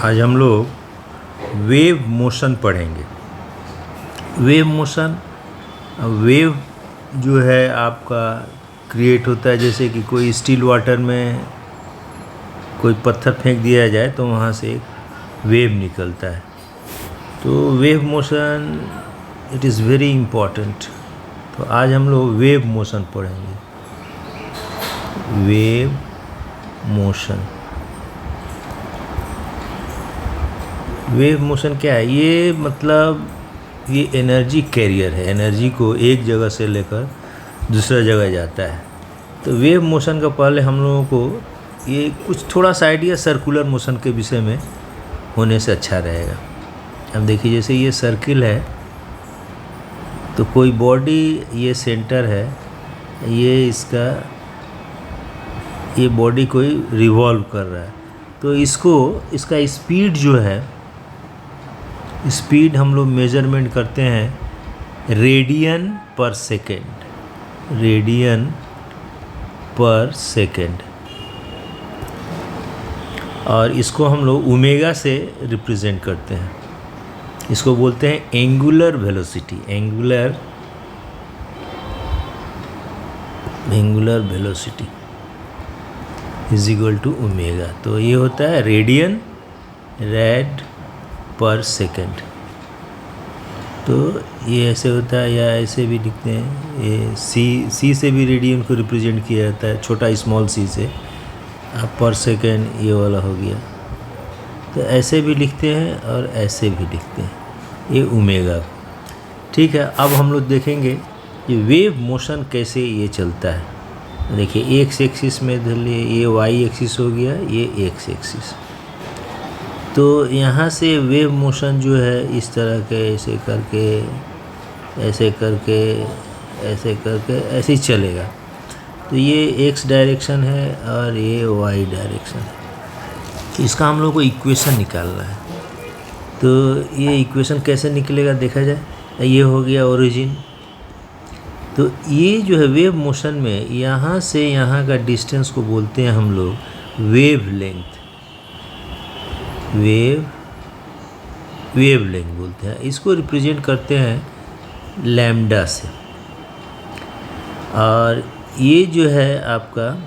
आज हम लोग वेव मोशन पढ़ेंगे। वेव मोशन, वेव जो है आपका क्रिएट होता है, जैसे कि कोई स्टिल वाटर में कोई पत्थर फेंक दिया जाए तो वहाँ से एक वेव निकलता है। तो wave motion it is very important. तो आज हम लोग वेव मोशन पढ़ेंगे। वेव मोशन, वेव मोशन क्या है? ये मतलब ये एनर्जी कैरियर है, एनर्जी को एक जगह से लेकर दूसरा जगह जाता है। तो वेव मोशन का पहले हम लोगों को ये कुछ थोड़ा सा आइडिया सर्कुलर मोशन के विषय में होने से अच्छा रहेगा। अब देखिए, जैसे ये सर्किल है तो कोई बॉडी ये सेंटर है, ये इसका ये बॉडी कोई रिवॉल्व कर रहा है। तो इसका स्पीड जो है, स्पीड हम लोग मेजरमेंट करते हैं रेडियन पर सेकेंड, रेडियन पर सेकेंड। और इसको हम लोग ओमेगा से रिप्रेजेंट करते हैं। इसको बोलते हैं angular velocity, angular velocity is equal to omega. तो ये होता है रेडियन, रेड पर सेकेंड। तो ये ऐसे होता है, या ऐसे भी लिखते हैं। ये सी से भी रेडियन को रिप्रेजेंट किया जाता है, छोटा स्मॉल सी से। अब पर सेकेंड ये वाला हो गया। तो ऐसे भी लिखते हैं और ऐसे भी लिखते हैं, ये ओमेगा। ठीक है, अब हम लोग देखेंगे ये वेव मोशन कैसे ये चलता है। देखिए, एक्स एक्सिस में धर लिए, ये वाई एक्सिस हो गया, ये एक्स एक्सिस। तो यहाँ से वेव मोशन जो है इस तरह के ऐसे करके ऐसे करके ऐसे करके ऐसे ही चलेगा। तो ये एक्स डायरेक्शन है और ये वाई डायरेक्शन है। इसका हम लोग को इक्वेशन निकालना है। तो ये इक्वेशन कैसे निकलेगा देखा जाए। ये हो गया ओरिजिन। तो ये जो है वेव मोशन में यहाँ से यहाँ का डिस्टेंस को बोलते हैं हम लोग वेव लेंथ, वेव लेंथ बोलते हैं। इसको रिप्रेजेंट करते हैं लैम्डा से। और ये जो है आपका,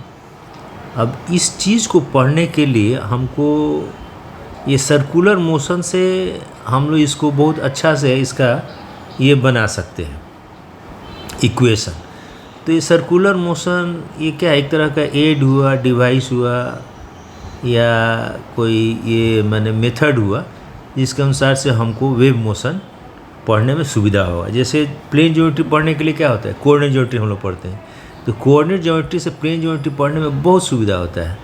अब इस चीज़ को पढ़ने के लिए हमको ये सर्कुलर मोशन से हम लोग इसको बहुत अच्छा से इसका ये बना सकते हैं इक्वेशन। तो ये सर्कुलर मोशन ये क्या है, एक तरह का एड हुआ, डिवाइस हुआ, या कोई ये माने मेथड हुआ जिसके अनुसार से हमको वेव मोशन पढ़ने में सुविधा होगा। जैसे प्लेन ज्योमेट्री पढ़ने के लिए क्या होता है, कोऑर्डिनेट ज्योमेट्री हम लोग पढ़ते हैं। तो कोऑर्डिनेट ज्योमेट्री से प्लेन ज्योमेट्री पढ़ने में बहुत सुविधा होता है।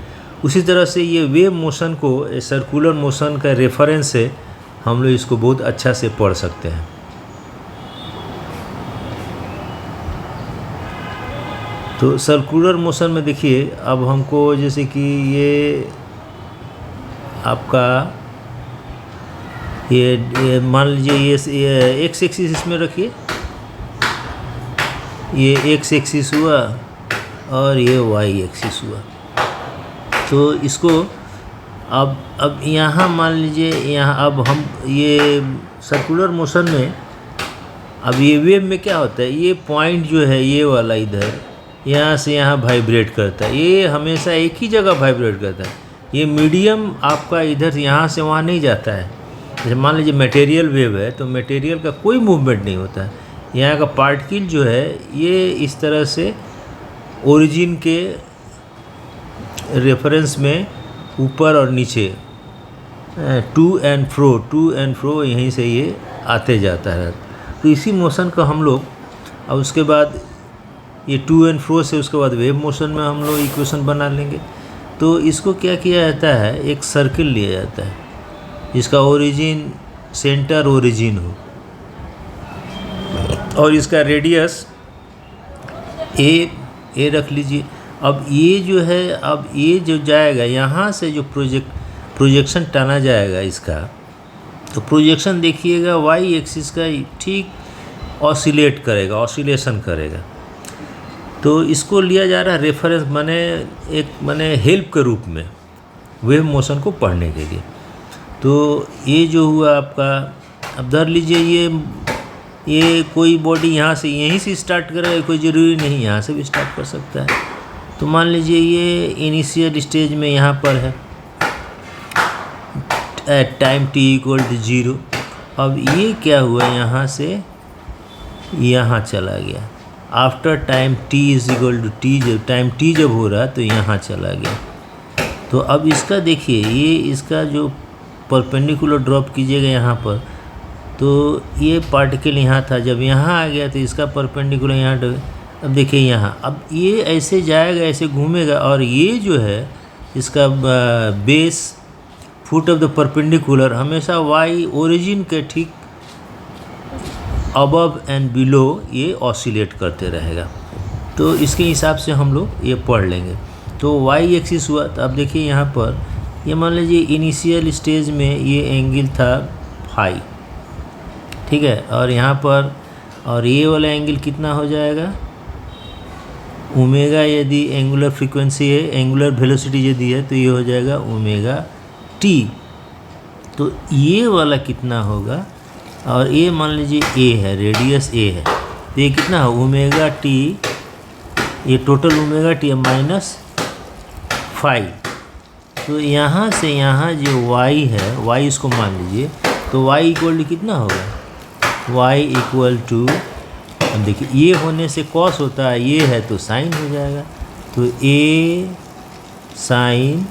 उसी तरह से ये वेव मोशन को सर्कुलर मोशन का रेफरेंस से हम लोग इसको बहुत अच्छा से पढ़ सकते हैं। तो सर्कुलर मोशन में देखिए, अब हमको जैसे कि ये आपका ये मान लीजिए ये एक्स एक्सिस इसमें रखिए, ये एक्स एक्सिस हुआ और ये वाई एक्सिस हुआ। तो इसको अब यहाँ मान लीजिए, यहाँ अब हम ये सर्कुलर मोशन में अब ये वेव में क्या होता है, ये पॉइंट जो है ये वाला इधर यहाँ से यहाँ वाइब्रेट करता है। ये हमेशा एक ही जगह वाइब्रेट करता है। ये मीडियम आपका इधर यहाँ से वहाँ नहीं जाता है। जैसे मान लीजिए मटेरियल वेव है, तो मटेरियल का कोई मूवमेंट नहीं होता है। यहाँ का पार्टिकल जो है ये इस तरह से ओरिजिन के रेफरेंस में ऊपर और नीचे टू एंड फ्रो यहीं से ये आते जाता है। तो इसी मोशन का हम लोग, और उसके बाद ये टू एंड फ्रो से उसके बाद वेव मोशन में हम लोग इक्वेशन बना लेंगे। तो इसको क्या किया जाता है, एक सर्किल लिया जाता है जिसका ओरिजिन सेंटर ओरिजिन हो, और इसका रेडियस ए रख लीजिए। अब ये जो है, अब ये जो जाएगा यहाँ से जो प्रोजेक्शन टाना जाएगा इसका, तो प्रोजेक्शन देखिएगा वाई एक्सिस का ठीक ऑसिलेट करेगा, ऑसिलेशन करेगा। तो इसको लिया जा रहा है रेफरेंस, माने एक माने हेल्प के रूप में वेव मोशन को पढ़ने के लिए। तो ये जो हुआ आपका, अब धर लीजिए ये कोई बॉडी यहाँ से यहीं से स्टार्ट करेगा, कोई ज़रूरी नहीं यहाँ से भी स्टार्ट कर सकता है। तो मान लीजिए ये इनिशियल स्टेज में यहाँ पर है एट टाइम t = 0। अब ये क्या हुआ, यहाँ से यहाँ चला गया आफ्टर टाइम t = t, जब टाइम t जब हो रहा तो यहाँ चला गया। तो अब इसका देखिए, ये इसका जो परपेंडिकुलर ड्रॉप कीजिएगा यहाँ पर, तो ये पार्टिकल यहाँ था, जब यहाँ आ गया तो इसका परपेंडिकुलर यहाँ। अब देखिए यहाँ, अब ये ऐसे जाएगा, ऐसे घूमेगा, और ये जो है इसका base foot of the perpendicular हमेशा y ओरिजिन के ठीक अबव एंड बिलो ये ऑसिलेट करते रहेगा। तो इसके हिसाब से हम लोग ये पढ़ लेंगे। तो y एक्सिस हुआ, तो अब देखिए यहाँ पर ये मान लीजिए इनिशियल स्टेज में ये एंगल था फाई, ठीक है, और यहाँ पर और ये वाला एंगल कितना हो जाएगा, ओमेगा यदि एंगुलर फ्रीक्वेंसी है, एंगुलर वेलोसिटी यदि है, तो ये हो जाएगा ओमेगा टी। तो ये वाला कितना होगा, और ये मान लीजिए ए है, रेडियस ए है, तो ये कितना है ओमेगा टी, ये टोटल ओमेगा टी -5। तो यहाँ से यहाँ जो y है, y इसको मान लीजिए, तो y = कितना होगा, y = अब देखिए ये होने से कॉस होता है, ये है तो साइन हो जाएगा, तो a sin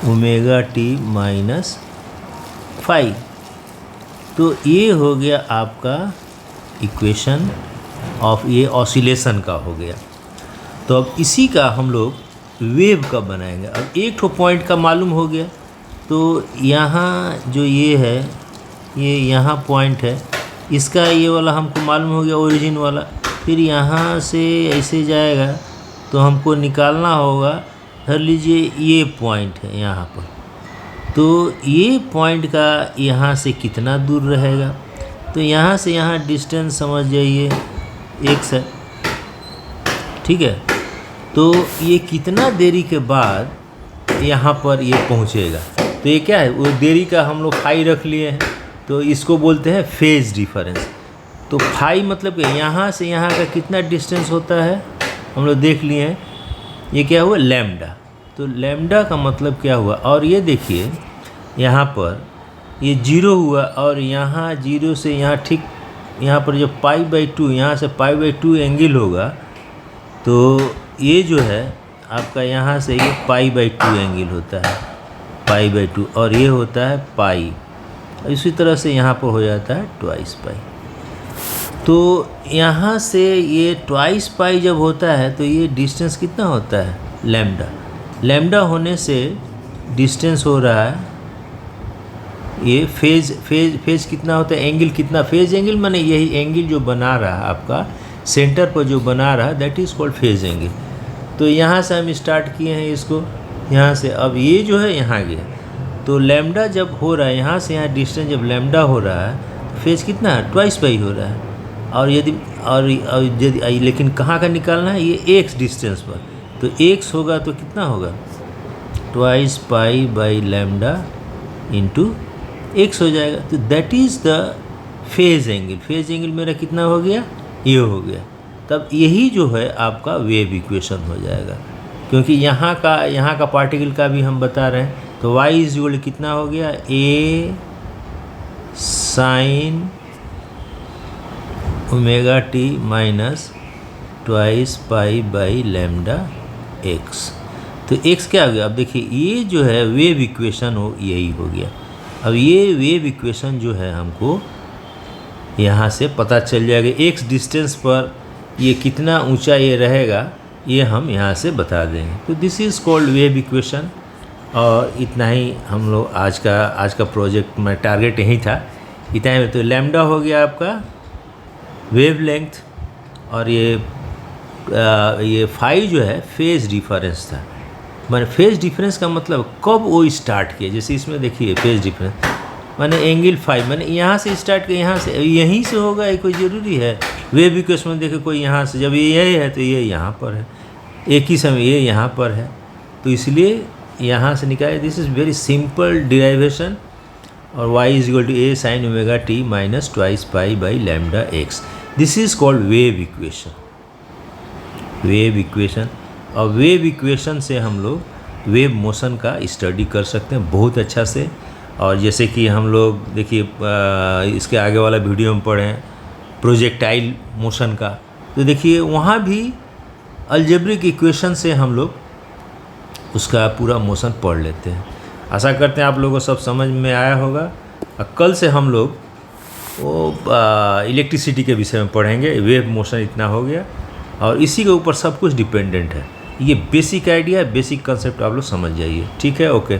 ओमेगा टी -5। तो ये हो गया आपका इक्वेशन ऑफ ये ऑसिलेशन का हो गया। तो अब इसी का हम लोग वेव का बनाएंगे। अब एक ठो पॉइंट का मालूम हो गया, तो यहाँ जो ये है, ये यहाँ पॉइंट है, इसका ये वाला हमको मालूम हो गया ओरिजिन वाला। फिर यहाँ से ऐसे जाएगा तो हमको निकालना होगा, धर लीजिए ये पॉइंट है यहाँ पर, तो ये पॉइंट का यहाँ से कितना दूर रहेगा, तो यहाँ से यहाँ डिस्टेंस समझ जाइए x है, ठीक है। तो ये कितना देरी के बाद यहाँ पर ये पहुँचेगा, तो ये क्या है, वो देरी का हम लोग फाई रख लिए हैं, तो इसको बोलते हैं फेज डिफरेंस। तो फाई मतलब कि यहाँ से यहाँ का कितना डिस्टेंस होता है हम लोग देख लिए हैं, ये क्या हुआ लैम्डा। तो लैम्डा का मतलब क्या हुआ, और ये देखिए यहाँ पर ये 0 हुआ, और यहाँ 0 से यहाँ ठीक यहाँ पर जो π/2, यहाँ से π/2 एंगल होगा, तो ये जो है आपका यहाँ से ये π/2 एंगल होता है, π/2, और ये होता है पाई। इसी तरह से यहाँ पर हो जाता है 2 पाई। तो यहाँ से ये 2 पाई जब होता है तो ये डिस्टेंस कितना होता है लैम्डा। लैम्डा होने से डिस्टेंस हो रहा है, ये फेज कितना होता है, एंगल कितना, फेज एंगल माने यही एंगल जो बना रहा है आपका सेंटर पर जो बना रहा है, that is called phase angle. तो यहाँ से हम स्टार्ट किए हैं इसको, यहाँ से अब ये जो है यहाँ गया, तो लैम्डा जब हो रहा है यहाँ से यहाँ डिस्टेंस जब लैम्डा हो रहा है तो फेज कितना है 2 पाई हो रहा है। और यदि लेकिन कहाँ का निकालना है, ये x डिस्टेंस पर, तो x होगा तो कितना होगा 2 पाई लैम्डा इंटू x हो जाएगा। तो that is the phase angle. Phase angle मेरा कितना हो गया, ये हो गया। तब यही जो है आपका वेव इक्वेशन हो जाएगा, क्योंकि यहाँ का पार्टिकल का भी हम बता रहे हैं। तो y = कितना हो गया, a sin omega T -2 pi lambda x। तो x क्या हो गया, अब देखिए ये जो है वेव इक्वेशन हो, यही हो गया। अब ये वेव इक्वेशन जो है हमको यहाँ से पता चल जाएगा, x डिस्टेंस पर ये कितना ऊंचा ये रहेगा, ये हम यहाँ से बता देंगे। तो this is called wave equation. और इतना ही हम लोग आज का प्रोजेक्ट में टारगेट यही था, इतना ही। तो लैम्डा हो गया आपका वेव लेंथ, और ये फाई जो है फेज डिफरेंस था। माने फेज डिफरेंस का मतलब कब वो स्टार्ट किए, जैसे इसमें देखिए फेज डिफरेंस माने एंगल फाई, माने यहाँ से स्टार्ट किया, यहाँ से यहीं से होगा, ये कोई ज़रूरी है। वेव इक्वेशन में देखिए कोई यहाँ से, जब ये है तो ये यहाँ पर है, एक ही समय ये यहाँ पर है, तो इसलिए यहाँ से निकाले, this is very simple derivation, और y is equal to a sin omega t minus twice pi by lambda x। This is called wave equation. Wave equation, और वेव इक्वेशन से हम लोग वेव मोशन का स्टडी कर सकते हैं बहुत अच्छा से। और जैसे कि हम लोग देखिए इसके आगे वाला वीडियो में पढ़े हैं प्रोजेक्टाइल मोशन का, तो देखिए वहाँ भी अलजेब्रिक इक्वेशन से हम लोग उसका पूरा मोशन पढ़ लेते हैं। आशा करते हैं आप लोगों को सब समझ में आया होगा। कल से हम लोग वो इलेक्ट्रिसिटी के विषय में पढ़ेंगे। वेव मोशन इतना हो गया, और इसी के ऊपर सब कुछ डिपेंडेंट है। ये बेसिक आइडिया, बेसिक कंसेप्ट आप लोग समझ जाइए। ठीक है, ओके।